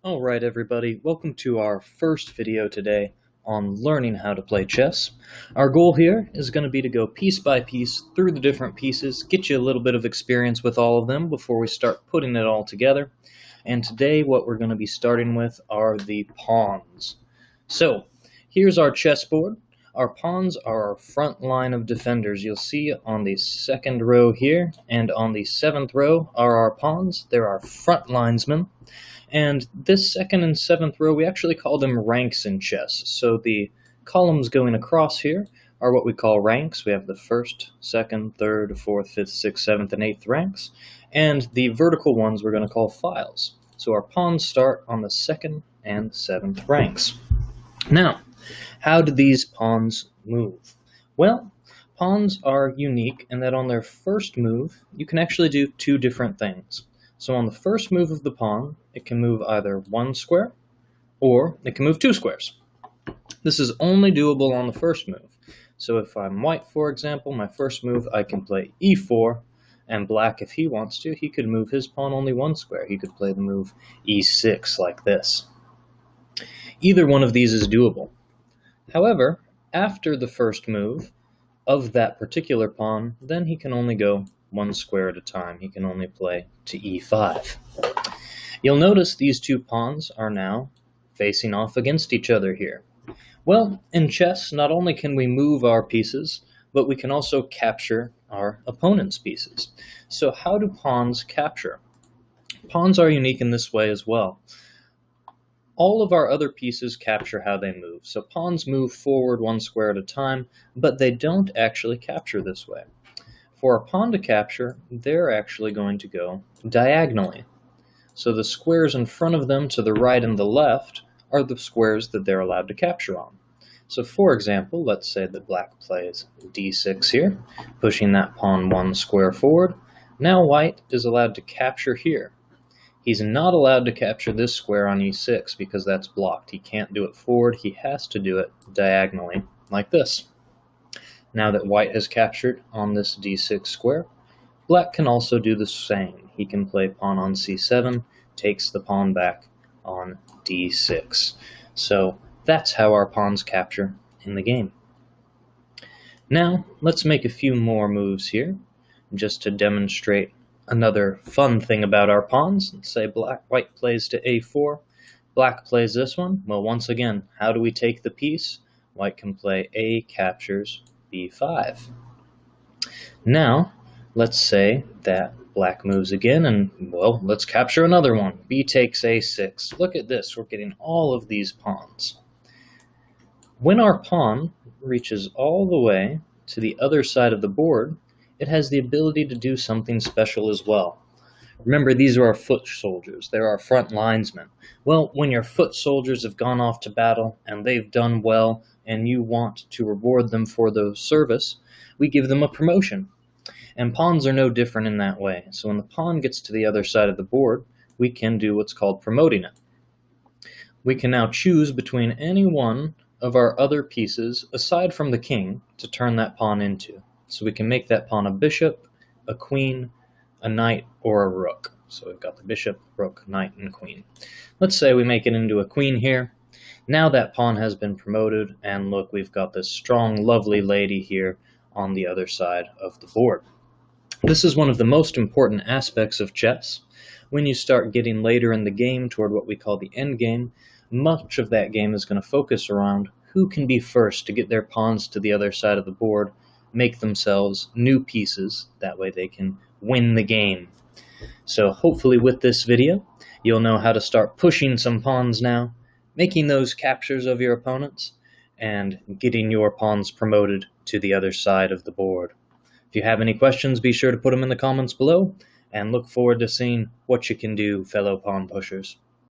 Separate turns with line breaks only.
Alright everybody, welcome to our first video today on learning how to play chess. Our goal here is going to be to go piece by piece through the different pieces, get you a little bit of experience with all of them before we start putting it all together. And today what we're going to be starting with are the pawns. So, here's our chessboard. Our pawns are our front line of defenders. You'll see on the second row here and on the seventh row are our pawns. They're our front linesmen. And this second and seventh row, we actually call them ranks in chess. So the columns going across here are what we call ranks. We have the first, second, third, fourth, fifth, sixth, seventh, and eighth ranks. And the vertical ones we're going to call files. So our pawns start on the second and seventh ranks. Now, how do these pawns move? Well, pawns are unique in that on their first move, you can actually do two different things. So on the first move of the pawn, it can move either one square, or it can move two squares. This is only doable on the first move. So if I'm white, for example, my first move, I can play e4, and black, if he wants to, he could move his pawn only one square. He could play the move e6 like this. Either one of these is doable. However, after the first move of that particular pawn, then he can only go one square at a time. He can only play to e5. You'll notice these two pawns are now facing off against each other here. Well, in chess, not only can we move our pieces, but we can also capture our opponent's pieces. So how do pawns capture? Pawns are unique in this way as well. All of our other pieces capture how they move. So pawns move forward one square at a time, but they don't actually capture this way. For a pawn to capture, they're actually going to go diagonally. So the squares in front of them to the right and the left are the squares that they're allowed to capture on. So for example, let's say that black plays d6 here, pushing that pawn one square forward. Now white is allowed to capture here. He's not allowed to capture this square on e6 because that's blocked. He can't do it forward, he has to do it diagonally like this. Now that white has captured on this d6 square, black can also do the same. He can play pawn on c7, takes the pawn back on d6. So that's how our pawns capture in the game. Now let's make a few more moves here just to demonstrate another fun thing about our pawns. Let's say white plays to a4, black plays this one. Well, once again, how do we take the piece? White can play a captures b5. Now, let's say that black moves again, and, well, let's capture another one. B takes a6. Look at this. We're getting all of these pawns. When our pawn reaches all the way to the other side of the board, it has the ability to do something special as well. Remember, these are our foot soldiers. They're our front linesmen. Well, when your foot soldiers have gone off to battle and they've done well and you want to reward them for their service, we give them a promotion. And pawns are no different in that way. So when the pawn gets to the other side of the board, we can do what's called promoting it. We can now choose between any one of our other pieces, aside from the king, to turn that pawn into. So we can make that pawn a bishop, a queen, a knight, or a rook. So we've got the bishop, rook, knight, and queen. Let's say we make it into a queen here. Now that pawn has been promoted, and look, we've got this strong, lovely lady here on the other side of the board. This is one of the most important aspects of chess. When you start getting later in the game toward what we call the end game, much of that game is going to focus around who can be first to get their pawns to the other side of the board, make themselves new pieces. That way they can win the game. So hopefully with this video, you'll know how to start pushing some pawns now, making those captures of your opponents, and getting your pawns promoted to the other side of the board. If you have any questions, be sure to put them in the comments below, and look forward to seeing what you can do, fellow pawn pushers.